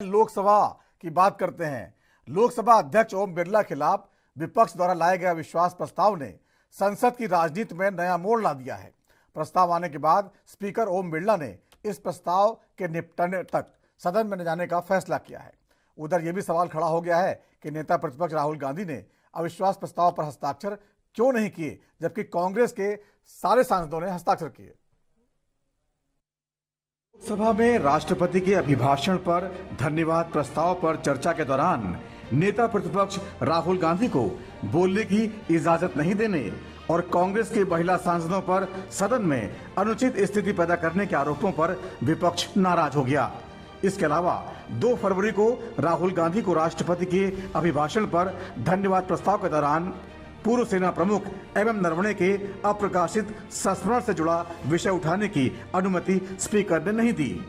लोकसभा की बात करते हैं। लोकसभा अध्यक्ष ओम बिरला खिलाफ विपक्ष द्वारा लाया गया विश्वास प्रस्ताव ने संसद की राजनीति में नया मोड़ ला दिया है। प्रस्ताव आने के बाद स्पीकर ओम बिरला ने इस प्रस्ताव के निपटने तक सदन में न जाने का फैसला किया है। उधर यह भी सवाल खड़ा हो गया है कि नेता प्रतिपक्ष राहुल गांधी ने अविश्वास प्रस्ताव पर हस्ताक्षर क्यों नहीं किए, जबकि कांग्रेस के सारे सांसदों ने हस्ताक्षर किए। लोकसभा में राष्ट्रपति के अभिभाषण पर धन्यवाद प्रस्ताव पर चर्चा के दौरान नेता प्रतिपक्ष राहुल गांधी को बोलने की इजाजत नहीं देने और कांग्रेस के महिला सांसदों पर सदन में अनुचित स्थिति पैदा करने के आरोपों पर विपक्ष नाराज हो गया। इसके अलावा 2 फरवरी को राहुल गांधी को राष्ट्रपति के अभिभाषण पर धन्यवाद प्रस्ताव के दौरान पूर्व सेना प्रमुख एवं नरवणे के अप्रकाशित संस्मरण से जुड़ा विषय उठाने की अनुमति स्पीकर ने नहीं दी।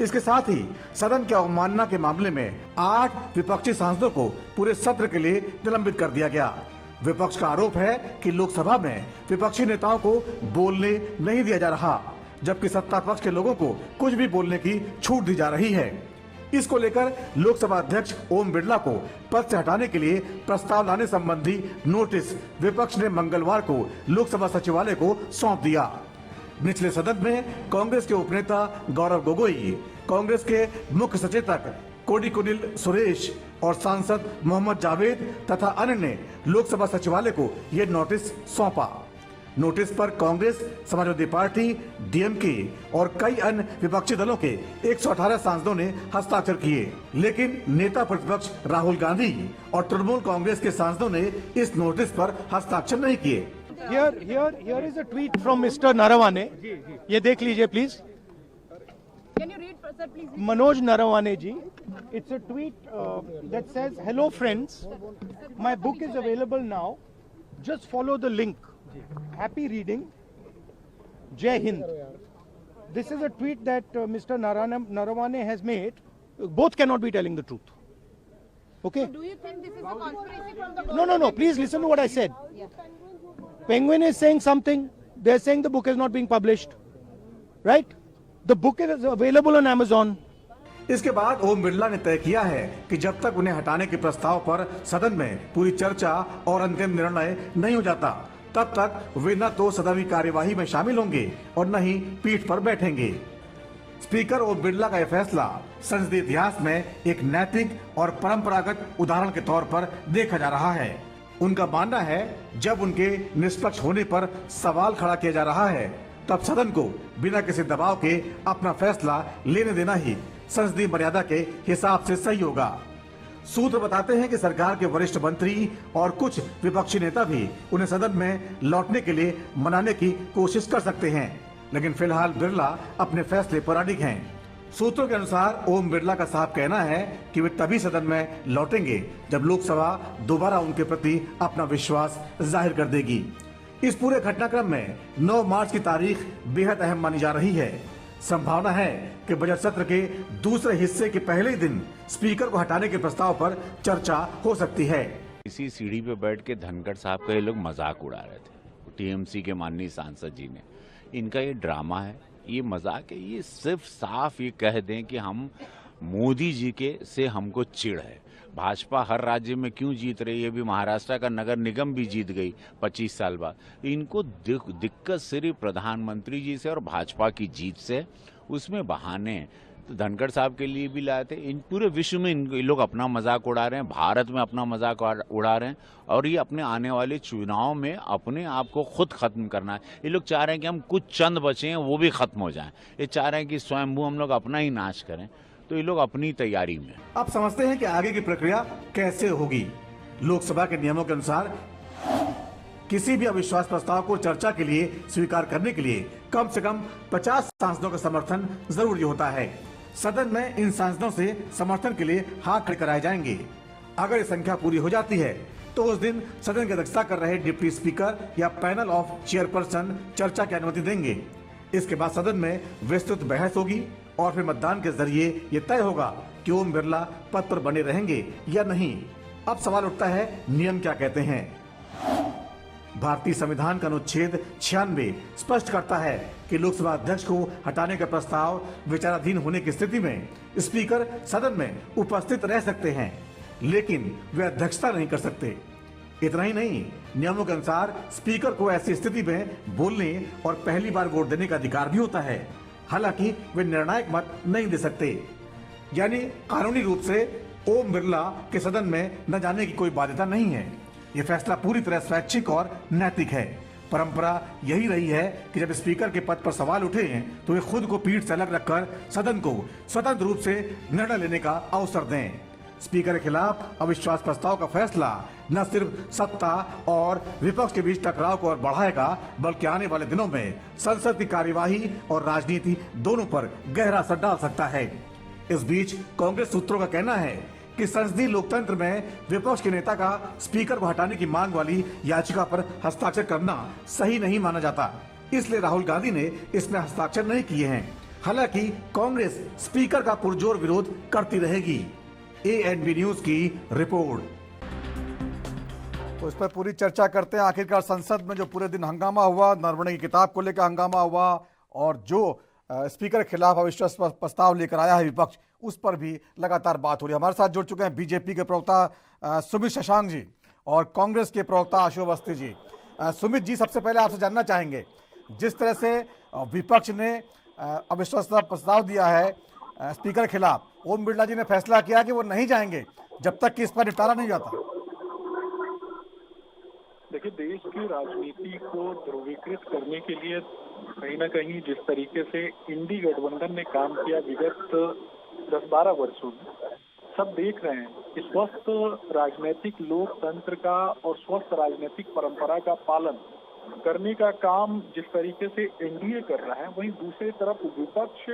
इसके साथ ही सदन की अवमानना के मामले में 8 विपक्षी सांसदों को पूरे सत्र के लिए निलंबित कर दिया गया। विपक्ष का आरोप है कि लोकसभा में विपक्षी नेताओं को बोलने नहीं दिया जा रहा, जबकि सत्ता पक्ष के लोगों को कुछ भी बोलने की छूट दी जा रही है। इसको लेकर लोकसभा अध्यक्ष ओम बिरला को पद से हटाने के लिए प्रस्ताव लाने संबंधी नोटिस विपक्ष ने मंगलवार को लोकसभा सचिवालय को सौंप दिया। निचले सदन में कांग्रेस के उपनेता गौरव गोगोई, कांग्रेस के मुख्य सचेतक कोडिकुनिल सुरेश और सांसद मोहम्मद जावेद तथा अन्य ने लोकसभा सचिवालय को यह नोटिस सौंपा। नोटिस पर कांग्रेस, समाजवादी पार्टी, डीएमके और कई अन्य विपक्षी दलों के 118 सांसदों ने हस्ताक्षर किए, लेकिन नेता प्रतिपक्ष राहुल गांधी और तृणमूल कांग्रेस के सांसदों ने इस नोटिस पर हस्ताक्षर नहीं किए। Here is a tweet from Mr. Narawane. ये देख लीजिए please. Can you read, sir, please? Manoj Narawane ji. It's a tweet that says, "Hello friends, my book is available now. Just follow the link. Happy reading. Jai Hind." This is a tweet that Mr. Narawane has made. Both cannot be telling the truth. Okay? Do you think this is a conspiracy from the No. Please listen to what I said. Penguin is saying something. They're saying the book is not being published. Right? The book is available on Amazon. इसके बाद ओम बिरला ने तय किया है कि जब तक उन्हें हटाने के प्रस्ताव पर सदन में पूरी चर्चा और अंतिम निर्णय नहीं हो जाता, तब तक वे न तो सदन की कार्यवाही में शामिल होंगे और न ही पीठ पर बैठेंगे। स्पीकर ओम बिरला का यह फैसला संसदीय इतिहास में एक नैतिक और परंपरागत उदाहरण के तौर पर देखा जा रहा है। उनका मानना है जब उनके निष्पक्ष होने पर सवाल खड़ा किया जा रहा है, तब सदन को बिना किसी दबाव के अपना फैसला लेने देना ही संसदीय मर्यादा के हिसाब से सही होगा। सूत्र बताते हैं कि सरकार के वरिष्ठ मंत्री और कुछ विपक्षी नेता भी उन्हें सदन में लौटने के लिए मनाने की कोशिश कर सकते हैं, लेकिन फिलहाल बिरला अपने फैसले पर अडिग हैं। सूत्रों के अनुसार ओम बिरला का साफ कहना है कि वे तभी सदन में लौटेंगे जब लोकसभा दोबारा उनके प्रति अपना विश्वास जाहिर कर देगी। इस पूरे घटनाक्रम में 9 मार्च की तारीख बेहद अहम मानी जा रही है। संभावना है कि बजट सत्र के दूसरे हिस्से के पहले ही दिन स्पीकर को हटाने के प्रस्ताव पर चर्चा हो सकती है। इसी सीढ़ी पे बैठ के धनखड़ साहब का ये लोग मजाक उड़ा रहे थे, टीएमसी के माननीय सांसद जी ने। इनका ये ड्रामा है, ये मजाक है। ये सिर्फ साफ ये कह दें कि हम मोदी जी के से हमको चिढ़ है। भाजपा हर राज्य में क्यों जीत रही है, भी महाराष्ट्र का नगर निगम भी जीत गई 25 साल बाद। इनको दिक्कत सिर्फ प्रधानमंत्री जी से और भाजपा की जीत से, उसमें बहाने तो धनखड़ साहब के लिए भी लाए थे। इन पूरे विश्व में इन लोग अपना मजाक उड़ा रहे हैं, भारत में अपना मजाक उड़ा रहे हैं, और ये अपने आने वाले चुनाव में अपने आप को खुद खत्म करना है। ये लोग चाह रहे हैं कि हम कुछ चंद बचे हैं वो भी खत्म हो जाएं। ये चाह रहे हैं कि स्वयंभू हम लोग अपना ही नाश करें, तो ये लोग अपनी तैयारी में। अब समझते हैं कि आगे की प्रक्रिया कैसे होगी। लोकसभा के नियमों के अनुसार किसी भी अविश्वास प्रस्ताव को चर्चा के लिए स्वीकार करने के लिए कम से कम 50 सांसदों का समर्थन जरूरी होता है। सदन में इन सांसदों से समर्थन के लिए हाथ खड़े कराए जाएंगे। अगर ये संख्या पूरी हो जाती है तो उस दिन सदन की अध्यक्षता कर रहे डिप्टी स्पीकर या पैनल ऑफ चेयरपर्सन चर्चा की अनुमति देंगे। इसके बाद सदन में विस्तृत बहस होगी और फिर मतदान के जरिए ये तय होगा कि ओम बिरला पद पर बने रहेंगे या नहीं। अब सवाल उठता है, नियम क्या कहते हैं। भारतीय संविधान का अनुच्छेद 96 स्पष्ट करता है कि लोकसभा अध्यक्ष को हटाने का प्रस्ताव विचाराधीन होने की स्थिति में स्पीकर सदन में उपस्थित रह सकते हैं, लेकिन वे अध्यक्षता नहीं कर सकते। इतना ही नहीं, नियमों के अनुसार स्पीकर को ऐसी स्थिति में बोलने और पहली बार वोट देने का अधिकार भी होता है। हालांकि वे निर्णायक मत नहीं दे सकते, यानी कानूनी रूप से ओम बिरला के सदन में न जाने की कोई बाध्यता नहीं है। ये फैसला पूरी तरह स्वैच्छिक और नैतिक है। परंपरा यही रही है कि जब स्पीकर के पद पर सवाल उठे हैं तो वे खुद को पीठ से अलग रखकर सदन को स्वतंत्र रूप से निर्णय लेने का अवसर दें। स्पीकर के खिलाफ अविश्वास प्रस्ताव का फैसला न सिर्फ सत्ता और विपक्ष के बीच टकराव को और बढ़ाएगा, बल्कि आने वाले दिनों में संसद की कार्यवाही और राजनीति दोनों पर गहरा असर डाल सकता है। इस बीच कांग्रेस सूत्रों का कहना है कि संसदीय लोकतंत्र में विपक्ष के नेता का स्पीकर को हटाने की मांग वाली याचिका पर हस्ताक्षर करना सही नहीं माना जाता, इसलिए राहुल गांधी ने इसमें हस्ताक्षर नहीं किए हैं। हालांकि कांग्रेस स्पीकर का पुरजोर विरोध करती रहेगी। ANB न्यूज की रिपोर्ट। तो इस पर पूरी चर्चा करते हैं। आखिरकार संसद में जो पूरे दिन हंगामा हुआ, नरवणे की किताब को लेकर हंगामा हुआ और जो स्पीकर के खिलाफ अविश्वास प्रस्ताव लेकर आया है विपक्ष, उस पर भी लगातार बात हो रही है। हमारे साथ जुड़ चुके हैं बीजेपी के प्रवक्ता सुमित शशांक जी और कांग्रेस के प्रवक्ता आशु अवस्थी जी। सुमित जी, सबसे पहले आपसे जानना चाहेंगे, जिस तरह से विपक्ष ने अविश्वास प्रस्ताव दिया है स्पीकर के खिलाफ, ओम बिरला जी ने फैसला किया कि वो नहीं जाएंगे जब तक कि इस पर निपटारा नहीं जाता। देखिए, देश की राजनीति को ध्रुवीकृत करने के लिए कहीं ना कहीं जिस तरीके से इंडी गठबंधन ने काम किया विगत 10-12 वर्षों में, सब देख रहे हैं। स्वस्थ राजनीतिक लोकतंत्र का और स्वस्थ राजनीतिक परंपरा का पालन करने का काम जिस तरीके से एनडीए कर रहा है, वहीं दूसरी तरफ विपक्ष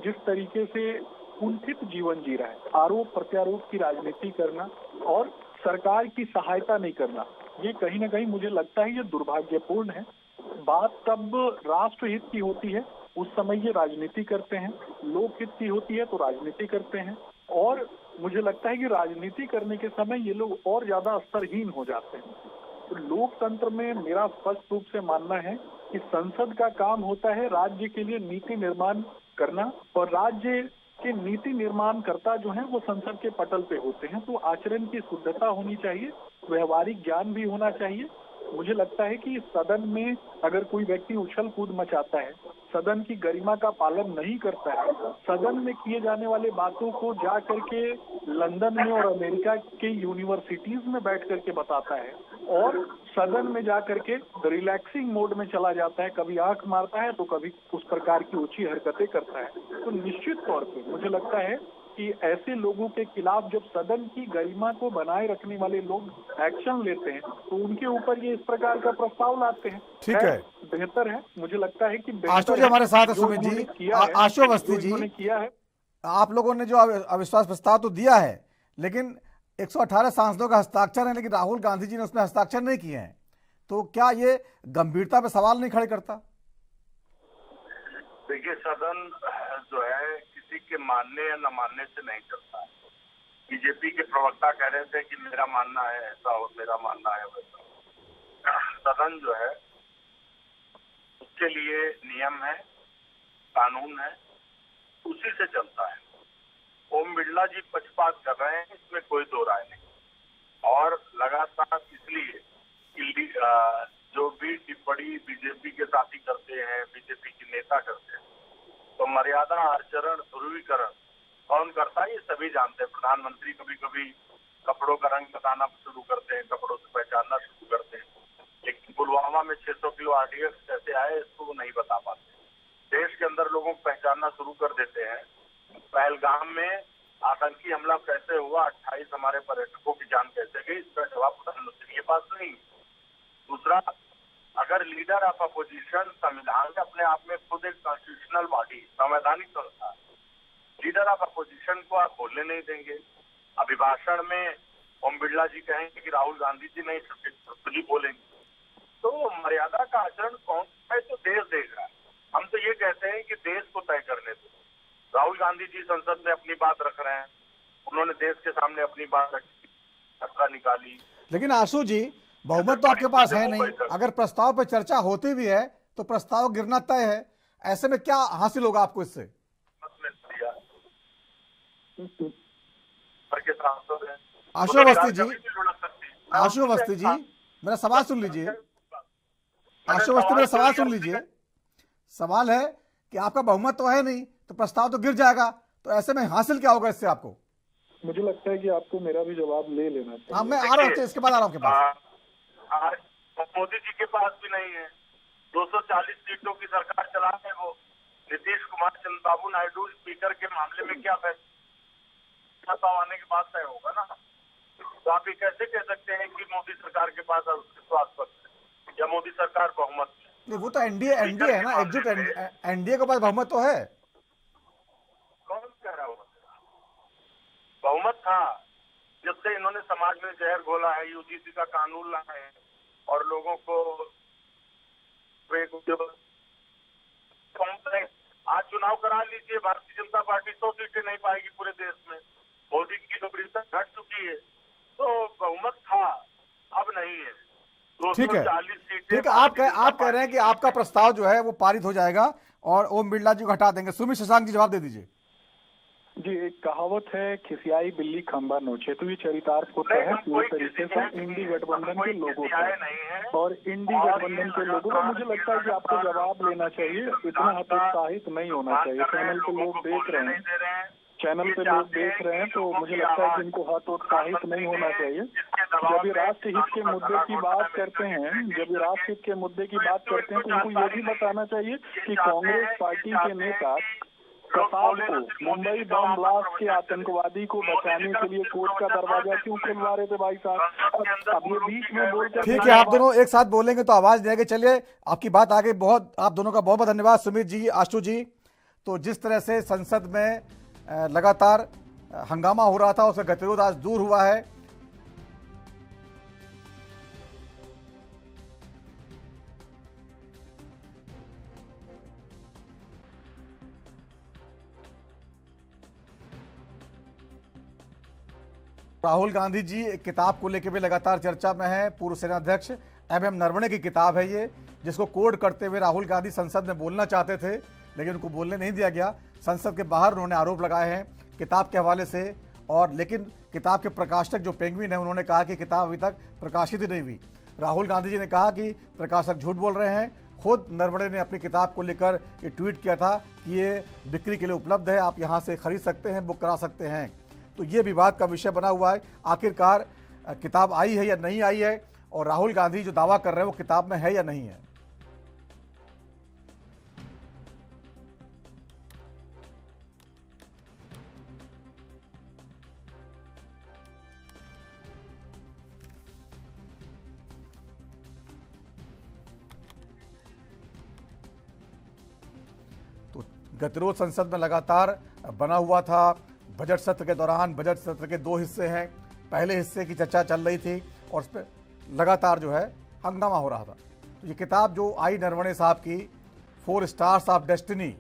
जिस तरीके से कुंठित जीवन जी रहा है, आरोप प्रत्यारोप की राजनीति करना और सरकार की सहायता नहीं करना, ये कहीं ना कहीं मुझे लगता है ये दुर्भाग्यपूर्ण है। बात तब राष्ट्र हित की होती है, उस समय ये राजनीति करते हैं, लोक हित की होती है तो राजनीति करते हैं, और मुझे लगता है कि राजनीति करने के समय ये लोग और ज्यादा स्तरहीन हो जाते हैं। तो लोकतंत्र में मेरा स्पष्ट रूप से मानना है कि संसद का काम होता है राज्य के लिए नीति निर्माण करना, और राज्य के नीति निर्माणकर्ता जो हैं वो संसद के पटल पे होते हैं। तो आचरण की शुद्धता होनी चाहिए, व्यवहारिक ज्ञान भी होना चाहिए। मुझे लगता है कि सदन में अगर कोई व्यक्ति उछल कूद मचाता है, सदन की गरिमा का पालन नहीं करता है, सदन में किए जाने वाले बातों को जा करके लंदन में और अमेरिका के यूनिवर्सिटीज में बैठ करके बताता है और सदन में जा करके रिलैक्सिंग मोड में चला जाता है, कभी आंख मारता है तो कभी उस प्रकार की ऊंची हरकतें करता है, तो निश्चित तौर पे मुझे लगता है कि ऐसे लोगों के खिलाफ जब सदन की गरिमा को बनाए रखने वाले लोग एक्शन लेते हैं तो उनके ऊपर ये इस प्रकार का प्रस्ताव लाते हैं। ठीक है, बेहतर है, मुझे लगता है कि आशु जी हमारे साथ है। सुमित जी, आशु अवस्थी जी, किया है, आप लोगों ने जो अविश्वास प्रस्ताव तो दिया है, लेकिन 118 सांसदों का हस्ताक्षर है, लेकिन राहुल गांधी जी ने उसमें हस्ताक्षर नहीं किए हैं, तो क्या ये गंभीरता पे सवाल नहीं खड़े करता? देखिए, सदन जो है किसी के मानने या न मानने से नहीं चलता है। बीजेपी के प्रवक्ता कह रहे थे कि मेरा मानना है ऐसा और मेरा मानना है वैसा। सदन जो है उसके लिए नियम है, कानून है, उसी से चलता है। ओम बिरला जी पक्षपात कर रहे हैं, इसमें कोई दो राय नहीं, और लगातार इसलिए जो भी टिप्पणी बीजेपी के साथी करते हैं, बीजेपी के नेता करते हैं, तो मर्यादा, आचरण, ध्रुवीकरण कौन करता है ये सभी जानते हैं। प्रधानमंत्री कभी कभी कपड़ों का रंग बताना शुरू करते हैं, कपड़ों से पहचानना शुरू करते हैं, लेकिन पुलवामा में 600 किलो RDX कैसे आए इसको नहीं बता पाते। देश के अंदर लोगों को पहचानना शुरू कर देते हैं। पहलगाम में आतंकी हमला कैसे हुआ, 28 हमारे पर्यटकों की जान कैसे गई, इसका जवाब प्रधानमंत्री के पास नहीं। दूसरा, अगर लीडर ऑफ अपोजिशन संविधान अपने आप में खुद एक कॉन्स्टिट्यूशनल बॉडी, संवैधानिक संस्था, लीडर ऑफ अपोजिशन को आप बोलने नहीं देंगे। अभिभाषण में ओम बिरला जी कहेंगे कि राहुल गांधी जी नहीं खुद ही बोलेंगे, तो मर्यादा का आचरण कौन है, तो देश देख रहा है। हम तो ये कहते हैं कि देश को तय करने दो। राहुल गांधी जी संसद में अपनी बात रख रहे हैं, उन्होंने देश के सामने अपनी बात रखी, खतरा निकाली। लेकिन आशु जी, बहुमत तो आपके पास है नहीं, अगर प्रस्ताव पर चर्चा होती भी है तो प्रस्ताव गिरना तय है। ऐसे में क्या हासिल होगा आपको इससे? आशु अवस्थी जी, आशु अवस्थी जी, मेरा सवाल सुन लीजिए। आशु अवस्थी, मेरा सवाल सुन लीजिए। सवाल है कि आपका बहुमत तो है नहीं तो प्रस्ताव तो गिर जाएगा, तो ऐसे में हासिल क्या होगा इससे आपको? मुझे लगता है कि आपको मेरा भी जवाब ले लेना चाहिए। हाँ, मैं आ रहा हूँ, इसके बाद आ रहा हूँ आपके पास। मोदी जी के पास भी नहीं है, 240 सीटों की सरकार चला है वो। नीतीश कुमार, चंद्रबाबू नायडू स्पीकर के मामले में क्या फैसला आने के बाद तय होगा ना। तो आप ये कैसे कह सकते हैं कि मोदी सरकार के पास विश्वास पत्र है या मोदी सरकार बहुमत में? नहीं, वो तो एनडीए है ना, एकजुट एनडीए के पास बहुमत तो है। कौन कह रहा है बहुमत था? जब से इन्होंने समाज में जहर घोला है, यूजीसी का कानून लाए हैं और लोगों को आज चुनाव करा लीजिए, भारतीय जनता पार्टी 100 सीटें नहीं पाएगी पूरे देश में। मोदी की नौकरी तक घट चुकी है, तो बहुमत था, अब नहीं है। ठीक है, 240 सीटें। ठीक है, आप कह रहे हैं कि आपका प्रस्ताव जो है वो पारित हो जाएगा और ओम बिरला जी को हटा देंगे। सुमित शशांक जी जवाब दे दीजिए। जी, एक कहावत है, खिसियाई बिल्ली खंबा नोचे। तो ये चरितार्थ होता है पूरी तरीके से इंडी गठबंधन के लोगों का और इंडी गठबंधन के लोगों को। मुझे लगता है कि आपको जवाब लेना चाहिए, इतना हतोत्साहित नहीं होना चाहिए। चैनल पे लोग देख रहे हैं, तो मुझे लगता है कि इनको हतोत्साहित नहीं होना चाहिए। जब ये राष्ट्र हित के मुद्दे की बात करते हैं, तो उनको ये भी बताना चाहिए कि कांग्रेस पार्टी के नेता प्रसाद को मुंबई बम ब्लास्ट के आतंकवादी को बचाने के लिए कोर्ट का दरवाजा क्यों खुलवा रहे थे भाई साहब? अब ये बीच में बोलकर, ठीक है, आप दोनों एक साथ बोलेंगे तो आवाज देंगे। चलिए, आपकी बात आगे। बहुत आप दोनों का बहुत बहुत धन्यवाद, सुमित जी, आशु जी। तो जिस तरह से संसद में लगातार हंगामा हो रहा था, उसका गतिरोध आज दूर हुआ है। राहुल गांधी जी एक किताब को लेकर भी लगातार चर्चा में है। पूर्व सेनाध्यक्ष एमएम नरवणे की किताब है ये, जिसको कोड करते हुए राहुल गांधी संसद में बोलना चाहते थे, लेकिन उनको बोलने नहीं दिया गया। संसद के बाहर उन्होंने आरोप लगाए हैं किताब के हवाले से। और लेकिन किताब के प्रकाशक जो पेंगुइन है, उन्होंने कहा कि किताब अभी तक प्रकाशित ही नहीं हुई। राहुल गांधी जी ने कहा कि प्रकाशक झूठ बोल रहे हैं। खुद नरवणे ने अपनी किताब को लेकर ये ट्वीट किया था कि ये बिक्री के लिए उपलब्ध है, आप यहाँ से खरीद सकते हैं, बुक करा सकते हैं। तो ये विवाद का विषय बना हुआ है, आखिरकार किताब आई है या नहीं आई है, और राहुल गांधी जो दावा कर रहे हैं वो किताब में है या नहीं है। तो गतिरोध संसद में लगातार बना हुआ था। बजट सत्र के दौरान, बजट सत्र के 2 हिस्से हैं। पहले हिस्से की चर्चा चल रही थी और उस पर लगातार जो है हंगामा हो रहा था। तो ये किताब जो आई नरवणे साहब की, 4 स्टार्स ऑफ डेस्टिनी,